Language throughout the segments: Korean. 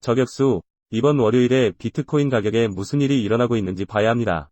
저격수, 이번 월요일에 비트코인 가격에 무슨 일이 일어나고 있는지 봐야 합니다.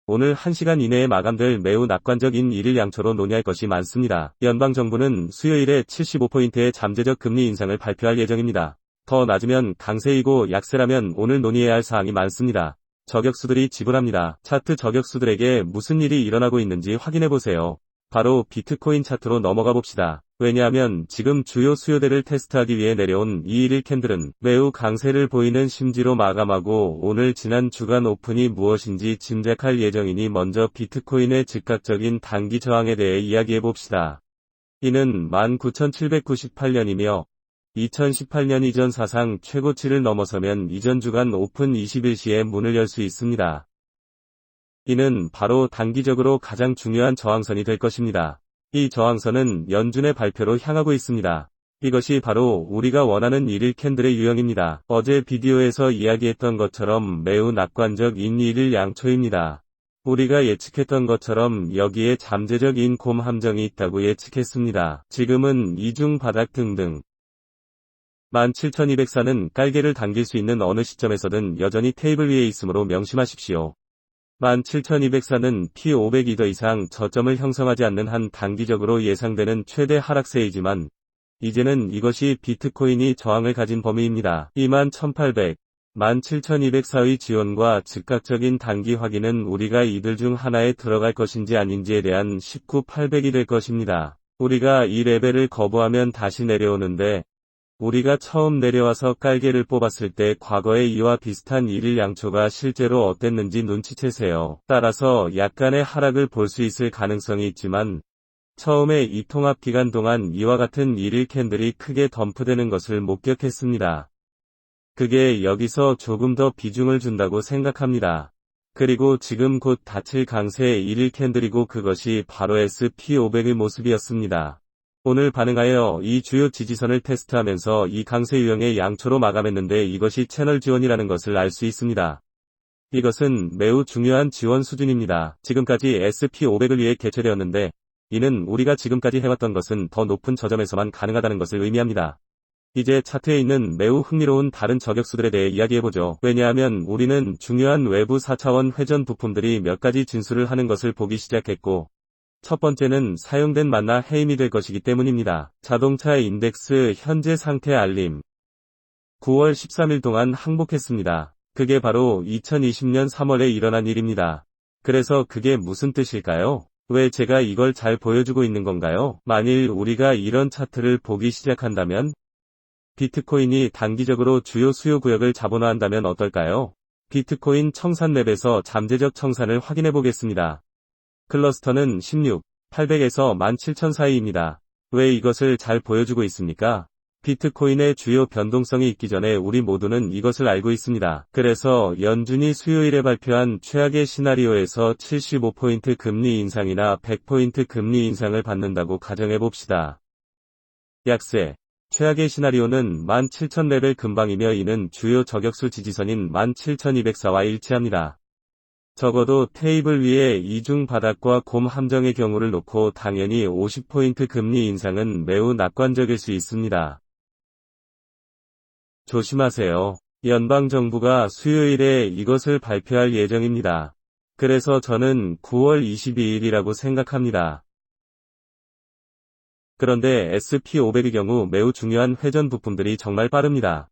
오늘 1시간 이내에 마감될 매우 낙관적인 일일 양초로 논의할 것이 많습니다. 연방정부는 수요일에 75포인트의 잠재적 금리 인상을 발표할 예정입니다. 더 낮으면 강세이고 약세라면 오늘 논의해야 할 사항이 많습니다. 저격수들이 지불합니다. 차트 저격수들에게 무슨 일이 일어나고 있는지 확인해보세요. 바로 비트코인 차트로 넘어가 봅시다. 왜냐하면 지금 주요 수요대를 테스트하기 위해 내려온 이 일일 캔들은 매우 강세를 보이는 심지로 마감하고 오늘 지난 주간 오픈이 무엇인지 짐작할 예정이니 먼저 비트코인의 즉각적인 단기 저항에 대해 이야기해 봅시다. 이는 19,798년이며 2018년 이전 사상 최고치를 넘어서면 이전 주간 오픈 21시에 문을 열 수 있습니다. 이는 바로 단기적으로 가장 중요한 저항선이 될 것입니다. 이 저항선은 연준의 발표로 향하고 있습니다. 이것이 바로 우리가 원하는 일일 캔들의 유형입니다. 어제 비디오에서 이야기했던 것처럼 매우 낙관적인 일일 양초입니다. 우리가 예측했던 것처럼 여기에 잠재적인 곰 함정이 있다고 예측했습니다. 지금은 이중 바닥 등등. 17,204는 깔개를 당길 수 있는 어느 시점에서든 여전히 테이블 위에 있으므로 명심하십시오. 17,204는 P500이 더 이상 저점을 형성하지 않는 한 단기적으로 예상되는 최대 하락세이지만 이제는 이것이 비트코인이 저항을 가진 범위입니다. 21,800, 17,204의 지원과 즉각적인 단기 확인은 우리가 이들 중 하나에 들어갈 것인지 아닌지에 대한 19,800이 될 것입니다. 우리가 이 레벨을 거부하면 다시 내려오는데 우리가 처음 내려와서 깔개를 뽑았을 때 과거의 이와 비슷한 일일 양초가 실제로 어땠는지 눈치채세요. 따라서 약간의 하락을 볼 수 있을 가능성이 있지만 처음에 이 통합 기간 동안 이와 같은 일일 캔들이 크게 덤프되는 것을 목격했습니다. 그게 여기서 조금 더 비중을 준다고 생각합니다. 그리고 지금 곧 닫힐 강세의 일일 캔들이고 그것이 바로 SP500의 모습이었습니다. 오늘 반응하여 이 주요 지지선을 테스트하면서 이 강세 유형의 양초로 마감했는데 이것이 채널 지원이라는 것을 알 수 있습니다. 이것은 매우 중요한 지원 수준입니다. 지금까지 SP500을 위해 개최되었는데 이는 우리가 지금까지 해왔던 것은 더 높은 저점에서만 가능하다는 것을 의미합니다. 이제 차트에 있는 매우 흥미로운 다른 저격수들에 대해 이야기해보죠. 왜냐하면 우리는 중요한 외부 4차원 회전 부품들이 몇 가지 진술을 하는 것을 보기 시작했고 첫 번째는 사용된 만나 해임이 될 것이기 때문입니다. 자동차 인덱스 현재 상태 알림. 9월 13일 동안 항복했습니다. 그게 바로 2020년 3월에 일어난 일입니다. 그래서 그게 무슨 뜻일까요? 왜 제가 이걸 잘 보여주고 있는 건가요? 만일 우리가 이런 차트를 보기 시작한다면 비트코인이 단기적으로 주요 수요 구역을 잡아놓는다면 어떨까요? 비트코인 청산 랩에서 잠재적 청산을 확인해 보겠습니다. 클러스터는 16, 800에서 17,000 사이입니다. 왜 이것을 잘 보여주고 있습니까? 비트코인의 주요 변동성이 있기 전에 우리 모두는 이것을 알고 있습니다. 그래서 연준이 수요일에 발표한 최악의 시나리오에서 75포인트 금리 인상이나 100포인트 금리 인상을 받는다고 가정해봅시다. 약세. 최악의 시나리오는 17,000레벨 근방이며 이는 주요 저격수 지지선인 17,204와 일치합니다. 적어도 테이블 위에 이중 바닥과 곰 함정의 경우를 놓고 당연히 50포인트 금리 인상은 매우 낙관적일 수 있습니다. 조심하세요. 연방정부가 수요일에 이것을 발표할 예정입니다. 그래서 저는 9월 22일이라고 생각합니다. 그런데 SP500의 경우 매우 중요한 회전 부품들이 정말 빠릅니다.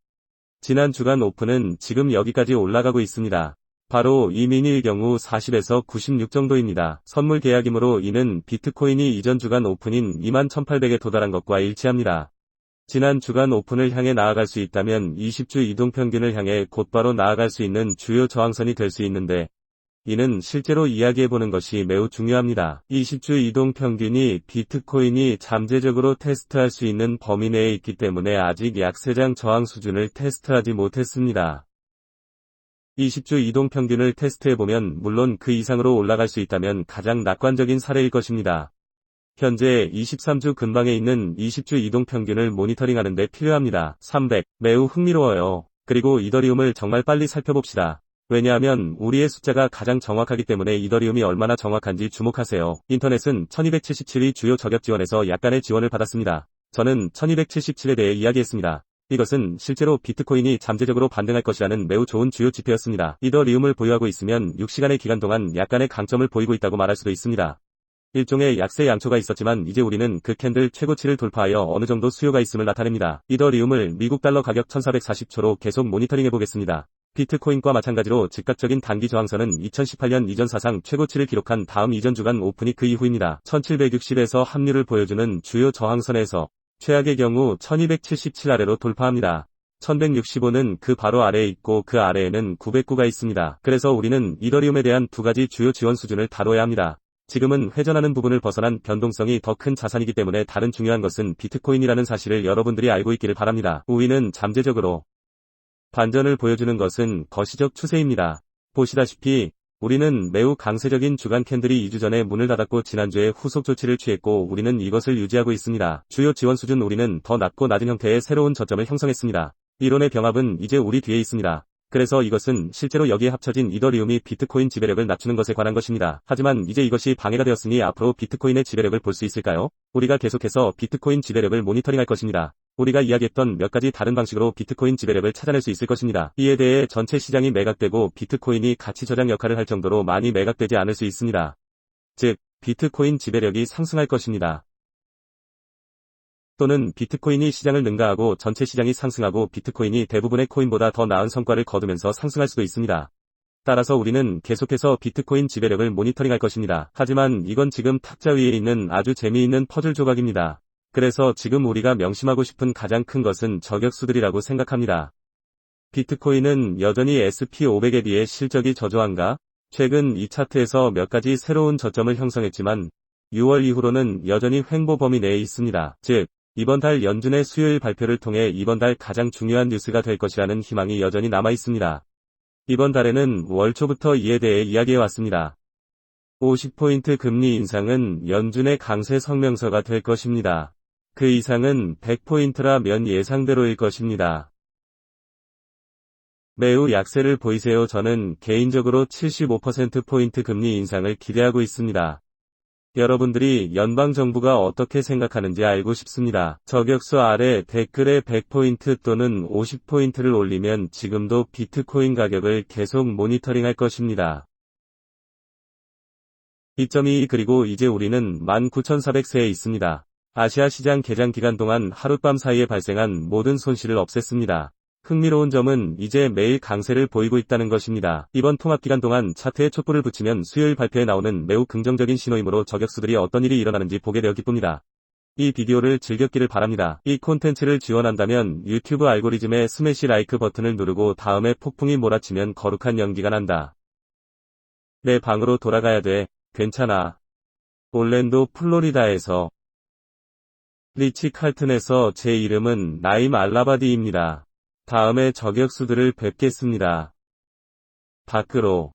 지난 주간 오픈은 지금 여기까지 올라가고 있습니다. 바로 이 미니의 경우 40에서 96 정도입니다. 선물 계약이므로 이는 비트코인이 이전 주간 오픈인 21,800에 도달한 것과 일치합니다. 지난 주간 오픈을 향해 나아갈 수 있다면 20주 이동평균을 향해 곧바로 나아갈 수 있는 주요 저항선이 될 수 있는데 이는 실제로 이야기해보는 것이 매우 중요합니다. 20주 이동평균이 비트코인이 잠재적으로 테스트할 수 있는 범위 내에 있기 때문에 아직 약세장 저항 수준을 테스트하지 못했습니다. 20주 이동평균을 테스트해보면 물론 그 이상으로 올라갈 수 있다면 가장 낙관적인 사례일 것입니다. 현재 23주 근방에 있는 20주 이동평균을 모니터링하는 데 필요합니다. 300. 매우 흥미로워요. 그리고 이더리움을 정말 빨리 살펴봅시다. 왜냐하면 우리의 숫자가 가장 정확하기 때문에 이더리움이 얼마나 정확한지 주목하세요. 인터넷은 1277의 주요 저격 지원에서 약간의 지원을 받았습니다. 저는 1277에 대해 이야기했습니다. 이것은 실제로 비트코인이 잠재적으로 반등할 것이라는 매우 좋은 주요 지표였습니다. 이더리움을 보유하고 있으면 6시간의 기간 동안 약간의 강점을 보이고 있다고 말할 수도 있습니다. 일종의 약세 양초가 있었지만 이제 우리는 그 캔들 최고치를 돌파하여 어느 정도 수요가 있음을 나타냅니다. 이더리움을 미국 달러 가격 1440초로 계속 모니터링해 보겠습니다. 비트코인과 마찬가지로 즉각적인 단기 저항선은 2018년 이전 사상 최고치를 기록한 다음 이전 주간 오픈이 그 이후입니다. 1760에서 합류를 보여주는 주요 저항선에서 최악의 경우 1277 아래로 돌파합니다. 1165는 그 바로 아래에 있고 그 아래에는 909가 있습니다. 그래서 우리는 이더리움에 대한 두 가지 주요 지원 수준을 다뤄야 합니다. 지금은 회전하는 부분을 벗어난 변동성이 더 큰 자산이기 때문에 다른 중요한 것은 비트코인이라는 사실을 여러분들이 알고 있기를 바랍니다. 우위는 잠재적으로 반전을 보여주는 것은 거시적 추세입니다. 보시다시피 우리는 매우 강세적인 주간 캔들이 2주 전에 문을 닫았고 지난주에 후속 조치를 취했고 우리는 이것을 유지하고 있습니다. 주요 지원 수준 우리는 더 낮고 낮은 형태의 새로운 저점을 형성했습니다. 이론의 병합은 이제 우리 뒤에 있습니다. 그래서 이것은 실제로 여기에 합쳐진 이더리움이 비트코인 지배력을 낮추는 것에 관한 것입니다. 하지만 이제 이것이 방해가 되었으니 앞으로 비트코인의 지배력을 볼 수 있을까요? 우리가 계속해서 비트코인 지배력을 모니터링할 것입니다. 우리가 이야기했던 몇 가지 다른 방식으로 비트코인 지배력을 찾아낼 수 있을 것입니다. 이에 대해 전체 시장이 매각되고 비트코인이 가치 저장 역할을 할 정도로 많이 매각되지 않을 수 있습니다. 즉, 비트코인 지배력이 상승할 것입니다. 또는 비트코인이 시장을 능가하고 전체 시장이 상승하고 비트코인이 대부분의 코인보다 더 나은 성과를 거두면서 상승할 수도 있습니다. 따라서 우리는 계속해서 비트코인 지배력을 모니터링할 것입니다. 하지만 이건 지금 탁자 위에 있는 아주 재미있는 퍼즐 조각입니다. 그래서 지금 우리가 명심하고 싶은 가장 큰 것은 저격수들이라고 생각합니다. 비트코인은 여전히 SP500에 비해 실적이 저조한가? 최근 이 차트에서 몇 가지 새로운 저점을 형성했지만 6월 이후로는 여전히 횡보 범위 내에 있습니다. 즉, 이번 달 연준의 수요일 발표를 통해 이번 달 가장 중요한 뉴스가 될 것이라는 희망이 여전히 남아 있습니다. 이번 달에는 월 초부터 이에 대해 이야기해 왔습니다. 50포인트 금리 인상은 연준의 강세 성명서가 될 것입니다. 그 이상은 100포인트라면 예상대로일 것입니다. 매우 약세를 보이세요. 저는 개인적으로 75%포인트 금리 인상을 기대하고 있습니다. 여러분들이 연방정부가 어떻게 생각하는지 알고 싶습니다. 저격수 아래 댓글에 100포인트 또는 50포인트를 올리면 지금도 비트코인 가격을 계속 모니터링할 것입니다. 2.22 그리고 이제 우리는 19,400세에 있습니다. 아시아 시장 개장 기간 동안 하룻밤 사이에 발생한 모든 손실을 없앴습니다. 흥미로운 점은 이제 매일 강세를 보이고 있다는 것입니다. 이번 통합기간 동안 차트에 촛불을 붙이면 수요일 발표에 나오는 매우 긍정적인 신호이므로 저격수들이 어떤 일이 일어나는지 보게 되어 기쁩니다. 이 비디오를 즐겼기를 바랍니다. 이 콘텐츠를 지원한다면 유튜브 알고리즘에 스매시 라이크 버튼을 누르고 다음에 폭풍이 몰아치면 거룩한 연기가 난다. 내 방으로 돌아가야 돼. 괜찮아. 올랜도 플로리다에서 리치 칼튼에서 제 이름은 나임 알라바디입니다. 다음에 저격수들을 뵙겠습니다. 밖으로